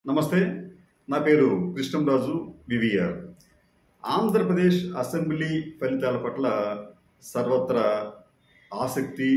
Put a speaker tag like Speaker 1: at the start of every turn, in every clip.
Speaker 1: నమస్తే. నా పేరు కృష్ణంరాజు వివిఆర్. ఆంధ్రప్రదేశ్ అసెంబ్లీ ఫలితాల పట్ల సర్వత్రా ఆసక్తి,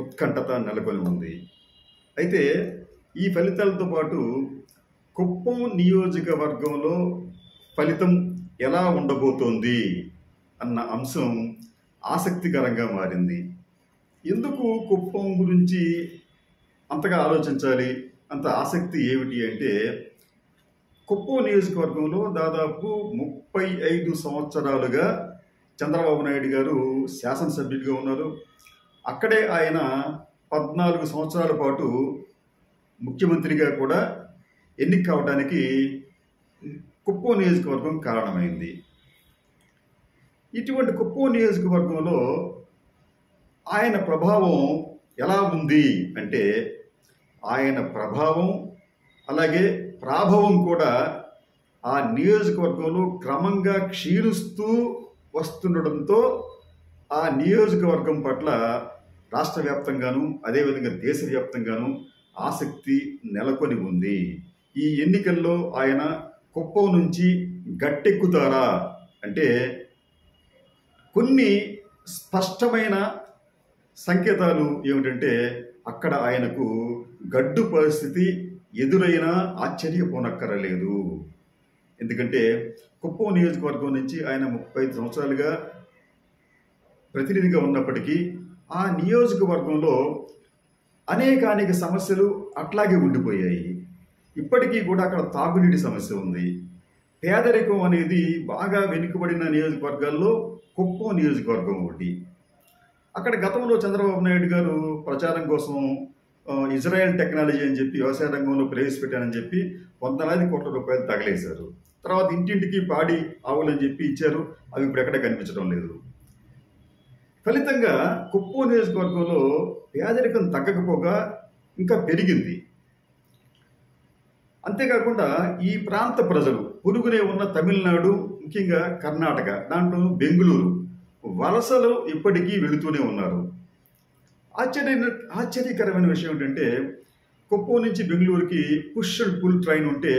Speaker 1: ఉత్కంఠత నెలకొని ఉంది. అయితే ఈ ఫలితాలతో పాటు కుప్పం నియోజకవర్గంలో ఫలితం ఎలా ఉండబోతోంది అన్న అంశం ఆసక్తికరంగా మారింది. ఎందుకు కుప్పం గురించి అంతగా ఆలోచించాలి, అంత ఆసక్తి ఏమిటి అంటే, కుప్పం నియోజకవర్గంలో దాదాపు 35 సంవత్సరాలుగా చంద్రబాబు నాయుడు గారు శాసనసభ్యుడిగా ఉన్నారు. అక్కడే ఆయన 14 సంవత్సరాల పాటు ముఖ్యమంత్రిగా కూడా ఎన్నిక కావడానికి కుప్పం నియోజకవర్గం కారణమైంది. ఇటువంటి కుప్పం నియోజకవర్గంలో ఆయన ప్రభావం ఎలా ఉంది అంటే, ఆయన ప్రభావం అలాగే ప్రాభవం కూడా ఆ నియోజకవర్గంలో క్రమంగా క్షీణిస్తూ వస్తుండడంతో ఆ నియోజకవర్గం పట్ల రాష్ట్ర వ్యాప్తంగాను అదేవిధంగా దేశవ్యాప్తంగాను ఆసక్తి నెలకొని ఉంది. ఈ ఎన్నికల్లో ఆయన కుప్పం నుంచి గట్టెక్కుతారా అంటే, కొన్ని స్పష్టమైన సంకేతాలు ఏమిటంటే, అక్కడ ఆయనకు గడ్డు పరిస్థితి ఎదురైనా ఆశ్చర్యపోనక్కరలేదు. ఎందుకంటే కుప్పం నియోజకవర్గం నుంచి ఆయన 35 సంవత్సరాలుగా ప్రతినిధిగా ఉన్నప్పటికీ ఆ నియోజకవర్గంలో అనేక సమస్యలు అట్లాగే ఉండిపోయాయి. ఇప్పటికీ కూడా అక్కడ తాగునీటి సమస్య ఉంది. పేదరికం అనేది బాగా వెనుకబడిన నియోజకవర్గాల్లో కుప్పం నియోజకవర్గం ఒకటి. అక్కడ గతంలో చంద్రబాబు నాయుడు గారు ప్రచారం కోసం ఇజ్రాయెల్ టెక్నాలజీ అని చెప్పి వ్యవసాయ రంగంలో ప్రవేశపెట్టానని చెప్పి వందలాది కోట్ల రూపాయలు తగలేశారు. తర్వాత ఇంటింటికి పాడి ఆవులని చెప్పి ఇచ్చారు. అవి ఇప్పుడు ఎక్కడ కనిపించడం లేదు. ఫలితంగా కుప్పం నియోజకవర్గంలో పేదరికం తగ్గకపోగా ఇంకా పెరిగింది. అంతేకాకుండా ఈ ప్రాంత ప్రజలు పొరుగునే ఉన్న తమిళనాడు, ముఖ్యంగా కర్ణాటక, దాంట్లో బెంగుళూరు వలసలు ఇప్పటికీ వెళుతూనే ఉన్నారు. ఆశ్చర్యకరమైన విషయం ఏంటంటే, కుప్పం నుంచి బెంగళూరుకి పుష్ అండ్ పుల్ ట్రైన్ ఉంటే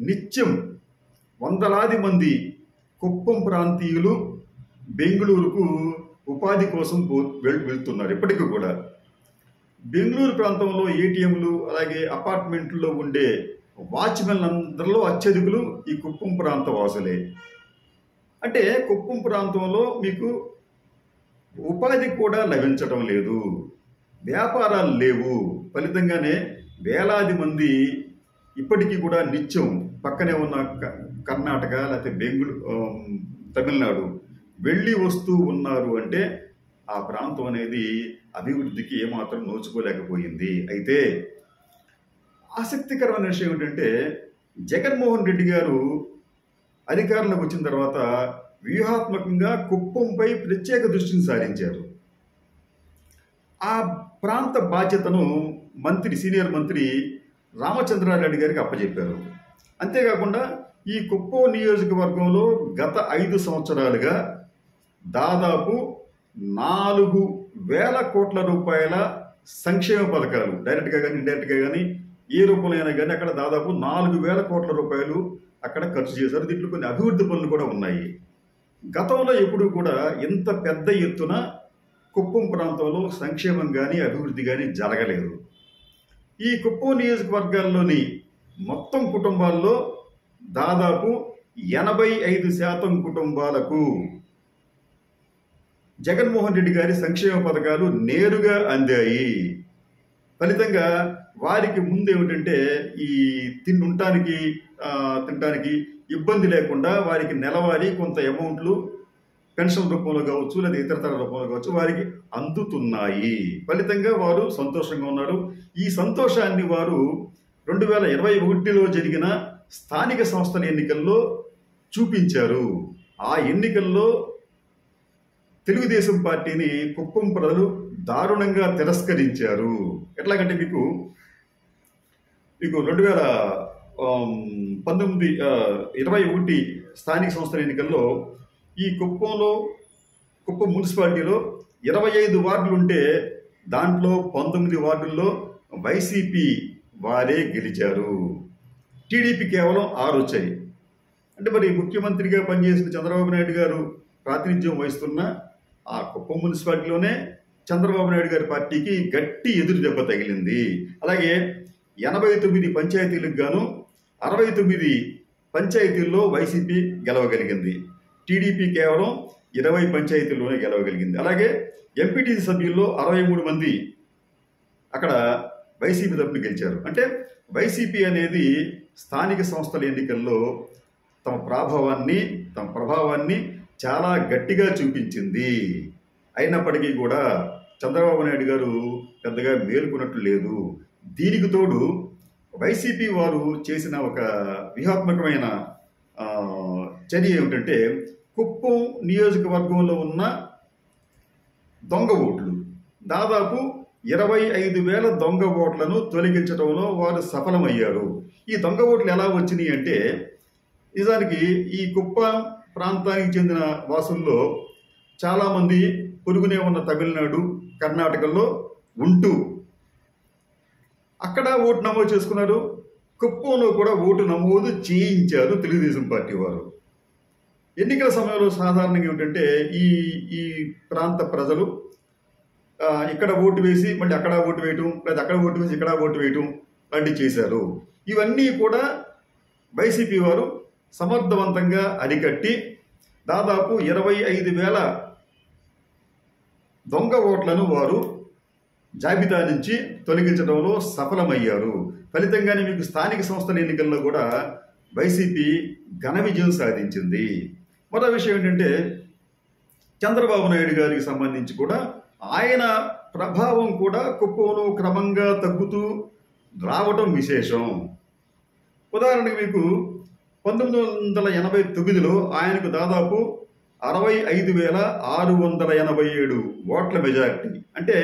Speaker 1: నిత్యం వందలాది మంది కుప్పం ప్రాంతీయులు బెంగళూరుకు ఉపాధి కోసం వెళ్తున్నారు. ఇప్పటికీ కూడా బెంగళూరు ప్రాంతంలో ఏటీఎంలు అలాగే అపార్ట్మెంట్లో ఉండే వాచ్మెన్ అందరిలో అత్యధికులు ఈ కుప్పం ప్రాంత వాసులే. అంటే కుప్పం ప్రాంతంలో మీకు ఉపాధి కూడా లభించడం లేదు, వ్యాపారాలు లేవు. ఫలితంగానే వేలాది మంది ఇప్పటికీ కూడా నిత్యం పక్కనే ఉన్న కర్ణాటక లేకపోతే తమిళనాడు వెళ్ళి వస్తూ ఉన్నారు. అంటే ఆ ప్రాంతం అనేది అభివృద్ధికి ఏమాత్రం నోచుకోలేకపోయింది. అయితే ఆసక్తికరమైన విషయం ఏంటంటే, జగన్మోహన్ రెడ్డి గారు అధికారంలోకి వచ్చిన తర్వాత వ్యూహాత్మకంగా కుప్పంపై ప్రత్యేక దృష్టిని సారించారు. ఆ ప్రాంత బాధ్యతను సీనియర్ మంత్రి రామచంద్రారెడ్డి గారికి అప్పచెప్పారు. అంతేకాకుండా ఈ కుప్పం నియోజకవర్గంలో గత 5 సంవత్సరాలుగా దాదాపు 4,000 కోట్ల రూపాయల సంక్షేమ పథకాలు డైరెక్ట్గా కానీ ఇండైరెక్ట్గా కానీ ఏ రూపంలో అయినా కానీ అక్కడ దాదాపు 4,000 కోట్ల రూపాయలు అక్కడ ఖర్చు చేశారు. దీంట్లో కొన్ని అభివృద్ధి పనులు కూడా ఉన్నాయి. గతంలో ఎప్పుడు కూడా ఇంత పెద్ద ఎత్తున కుప్పం ప్రాంతంలో సంక్షేమం కానీ అభివృద్ధి కానీ జరగలేదు. ఈ కుప్పం నియోజకవర్గాల్లోని మొత్తం కుటుంబాల్లో దాదాపు 85% కుటుంబాలకు జగన్మోహన్ రెడ్డి గారి సంక్షేమ పథకాలు నేరుగా అందాయి. ఫలితంగా వారికి ముందు ఏమిటంటే, ఈ తినడానికి ఇబ్బంది లేకుండా వారికి నెలవారీ కొంత అమౌంట్లు పెన్షన్ రూపంలో కావచ్చు లేదా ఇతరతర రూపంలో కావచ్చు వారికి అందుతున్నాయి. ఫలితంగా వారు సంతోషంగా ఉన్నారు. ఈ సంతోషాన్ని వారు 2021లో జరిగిన స్థానిక సంస్థల ఎన్నికల్లో చూపించారు. ఆ ఎన్నికల్లో తెలుగుదేశం పార్టీని కుప్పం ప్రజలు దారుణంగా తిరస్కరించారు. ఎట్లాగంటే మీకు 2021 స్థానిక సంస్థల ఎన్నికల్లో ఈ కుప్పం మున్సిపాలిటీలో 25 వార్డులు ఉంటే దాంట్లో 19 వార్డుల్లో వైసీపీ వారే గెలిచారు. టీడీపీ కేవలం 6 వచ్చాయి. అంటే మరి ముఖ్యమంత్రిగా పనిచేసిన చంద్రబాబు నాయుడు గారు ప్రాతినిధ్యం వహిస్తున్న ఆ కుప్పం మున్సిపాలిటీలోనే చంద్రబాబు నాయుడు గారి పార్టీకి గట్టి ఎదురు దెబ్బ తగిలింది. అలాగే 89 పంచాయతీలకు గాను 69 పంచాయతీల్లో వైసీపీ గెలవగలిగింది. టీడీపీ కేవలం 20 పంచాయతీల్లోనే గెలవగలిగింది. అలాగే ఎంపీటీసీ సభ్యుల్లో 63 మంది అక్కడ వైసీపీ తరపున గెలిచారు. అంటే వైసీపీ అనేది స్థానిక సంస్థల ఎన్నికల్లో తమ ప్రభావాన్ని చాలా గట్టిగా చూపించింది. అయినప్పటికీ కూడా చంద్రబాబు నాయుడు గారు పెద్దగా మేలుకున్నట్లు లేదు. దీనికి తోడు వైసీపీ వారు చేసిన ఒక వ్యూహాత్మకమైన చర్య ఏమిటంటే కుప్పం నియోజకవర్గంలో ఉన్న దొంగ ఓట్లు దాదాపు 25,000 దొంగ ఓట్లను తొలగించడంలో వారు సఫలమయ్యారు. ఈ దొంగ ఓట్లు ఎలా వచ్చినాయి అంటే నిజానికి ఈ కుప్పం ప్రాంతానికి చెందిన వాసుల్లో చాలామంది పొరుగునే ఉన్న తమిళనాడు, కర్ణాటకలో ఉంటూ అక్కడ ఓటు నమోదు చేసుకున్నారు. కుప్పంలో కూడా ఓటు నమోదు చేయించారు తెలుగుదేశం పార్టీ వారు. ఎన్నికల సమయంలో సాధారణంగా ఏమిటంటే ఈ ప్రాంత ప్రజలు ఇక్కడ ఓటు వేసి మళ్ళీ అక్కడ ఓటు వేయటం, లేదా అక్కడ ఓటు వేసి ఇక్కడ ఓటు వేయటం లాంటివి చేశారు. ఇవన్నీ కూడా వైసీపీ వారు సమర్థవంతంగా అరికట్టి దాదాపు 25,000 దొంగ ఓట్లను వారు జాబితా నుంచి తొలగించడంలో సఫలమయ్యారు. ఫలితంగానే మీకు స్థానిక సంస్థల ఎన్నికల్లో కూడా వైసీపీ ఘన విజయం సాధించింది. మరో విషయం ఏంటంటే చంద్రబాబు నాయుడు గారికి సంబంధించి కూడా ఆయన ప్రభావం కూడా కుప్పంలో క్రమంగా తగ్గుతూ రావటం విశేషం. ఉదాహరణకు మీకు 1989లో ఆయనకు దాదాపు 65,687 ఓట్ల మెజారిటీ, అంటే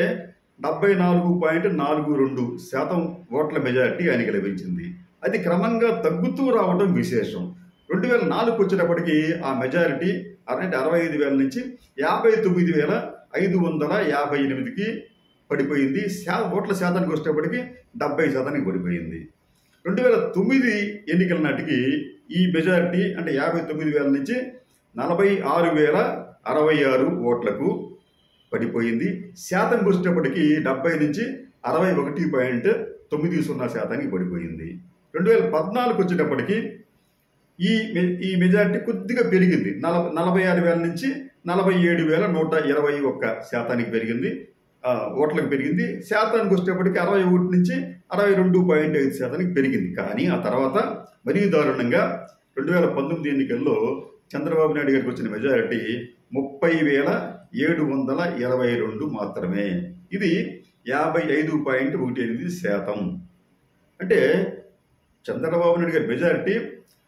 Speaker 1: 74.42% ఓట్ల మెజారిటీ ఆయనకి లభించింది. అది క్రమంగా తగ్గుతూ రావడం విశేషం. 2004కు వచ్చేటప్పటికి ఆ మెజారిటీ అంటే 65,000 నుంచి 59,558కి పడిపోయింది. ఓట్ల శాతానికి వచ్చేటప్పటికి 70% పడిపోయింది. 2009 ఎన్నికల నాటికి ఈ మెజారిటీ అంటే 59,000 నుంచి 46,066 ఓట్లకు పడిపోయింది. శాతం వచ్చేటప్పటికి 70 నుంచి 61.90% పడిపోయింది. 2014కు వచ్చేటప్పటికి ఈ మెజారిటీ కొద్దిగా పెరిగింది. 46,000 నుంచి 47,121% పెరిగింది, ఓట్లకు పెరిగింది. శాతానికి వచ్చేటప్పటికి 61 నుంచి 62.5% పెరిగింది. కానీ ఆ తర్వాత మరీ దారుణంగా 2019 ఎన్నికల్లో చంద్రబాబు నాయుడు గారికి వచ్చిన మెజారిటీ 30,722 మాత్రమే. ఇది 55.18%. అంటే చంద్రబాబు నాయుడు గారి మెజారిటీ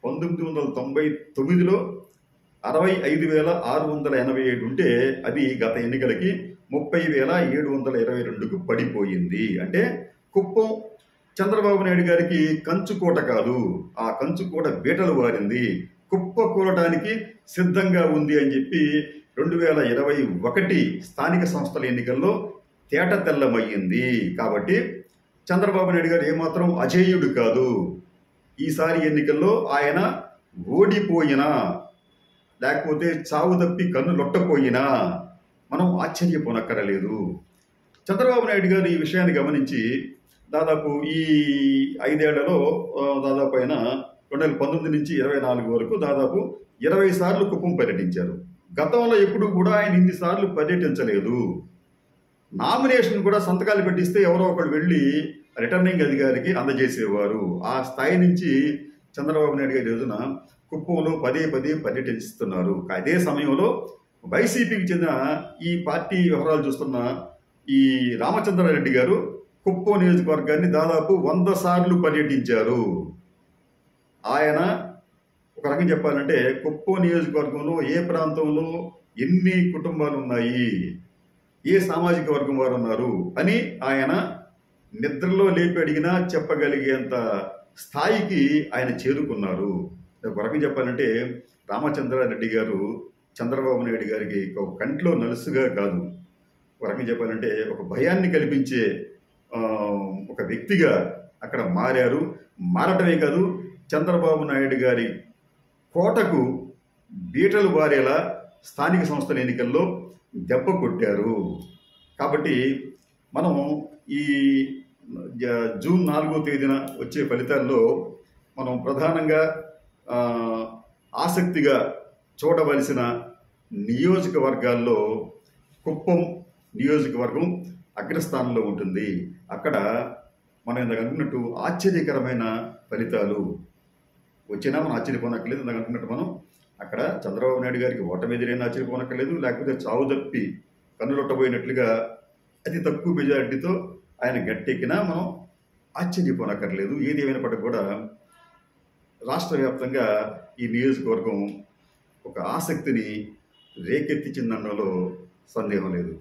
Speaker 1: 1999లో 65,687 ఉంటే అది గత ఎన్నికలకి 30,722కు పడిపోయింది. అంటే కుప్పం చంద్రబాబు నాయుడు గారికి కంచుకోట కాదు, ఆ కంచుకోట బీటలు వారింది, కుప్ప కూలటానికి సిద్ధంగా ఉంది అని చెప్పి 2021 స్థానిక సంస్థల ఎన్నికల్లో తేట తెల్లమయ్యింది. కాబట్టి చంద్రబాబు నాయుడు గారు ఏమాత్రం అజేయుడు కాదు. ఈసారి ఎన్నికల్లో ఆయన ఓడిపోయినా లేకపోతే చావు తప్పి కన్ను లొట్టపోయినా మనం ఆశ్చర్యపోనక్కరలేదు. చంద్రబాబు నాయుడు గారు ఈ విషయాన్ని గమనించి దాదాపు ఈ 5 ఏళ్లలో దాదాపు ఆయన 2019 నుంచి 24 వరకు దాదాపు 20 సార్లు కుప్పం పర్యటించారు. గతంలో ఎప్పుడు కూడా ఆయన ఇన్ని సార్లు పర్యటించలేదు. నామినేషన్ కూడా సంతకాలు పెట్టిస్తే ఎవరో ఒకరు వెళ్ళి రిటర్నింగ్ అధికారికి అందజేసేవారు. ఆ స్థాయి నుంచి చంద్రబాబు నాయుడు గారి రోజున కుప్పంలో పదే పర్యటిస్తున్నారు. అదే సమయంలో వైసీపీకి చెందిన ఈ పార్టీ వ్యవహారాలు చూస్తున్న ఈ రామచంద్రారెడ్డి గారు కుప్పం నియోజకవర్గాన్ని దాదాపు 100 సార్లు పర్యటించారు. ఆయన ఒక రకం చెప్పాలంటే కుప్పం నియోజకవర్గంలో ఏ ప్రాంతంలో ఎన్ని కుటుంబాలు ఉన్నాయి, ఏ సామాజిక వర్గం వారు ఉన్నారు అని ఆయన నిద్రలో లేపి అడిగినా చెప్పగలిగేంత స్థాయికి ఆయన చేరుకున్నారు. ఒక రకం చెప్పాలంటే రామచంద్రారెడ్డి గారు చంద్రబాబు నాయుడు గారికి ఒక కంట్లో నలుసుగా కాదు, ఒక రకం చెప్పాలంటే ఒక భయాన్ని కల్పించే ఒక వ్యక్తిగా అక్కడ మారారు. మారటమే కాదు, చంద్రబాబు నాయుడు గారి కోటకు బీటలు బారేలా స్థానిక సంస్థల ఎన్నికల్లో దెబ్బ కొట్టారు. కాబట్టి మనం ఈ జూన్ 4వ తేదీన వచ్చే ఫలితాల్లో మనం ప్రధానంగా ఆ, ఆసక్తిగా చూడవలసిన నియోజకవర్గాల్లో కుప్పం నియోజకవర్గం అగ్రస్థానంలో ఉంటుంది. అక్కడ మనం ఇందాక అనుకున్నట్టు ఆశ్చర్యకరమైన ఫలితాలు వచ్చినా మనం ఆశ్చర్యపోనక్కర్లేదు. ఇందాక అనుకున్నట్టు మనం అక్కడ చంద్రబాబు నాయుడు గారికి ఓటమి ఎదురైనా ఆశ్చర్యపోనక్కర్లేదు, లేకపోతే చావు తప్పి కన్నులొట్టబోయినట్లుగా అతి తక్కువ మెజారిటీతో ఆయన గట్టెక్కినా మనం ఆశ్చర్యపోనక్కర్లేదు. ఏది ఏమైనప్పటికీ కూడా రాష్ట్ర వ్యాప్తంగా ఈ నియోజకవర్గం ఒక ఆసక్తిని రేకెత్తించిందనడంలో సందేహం లేదు.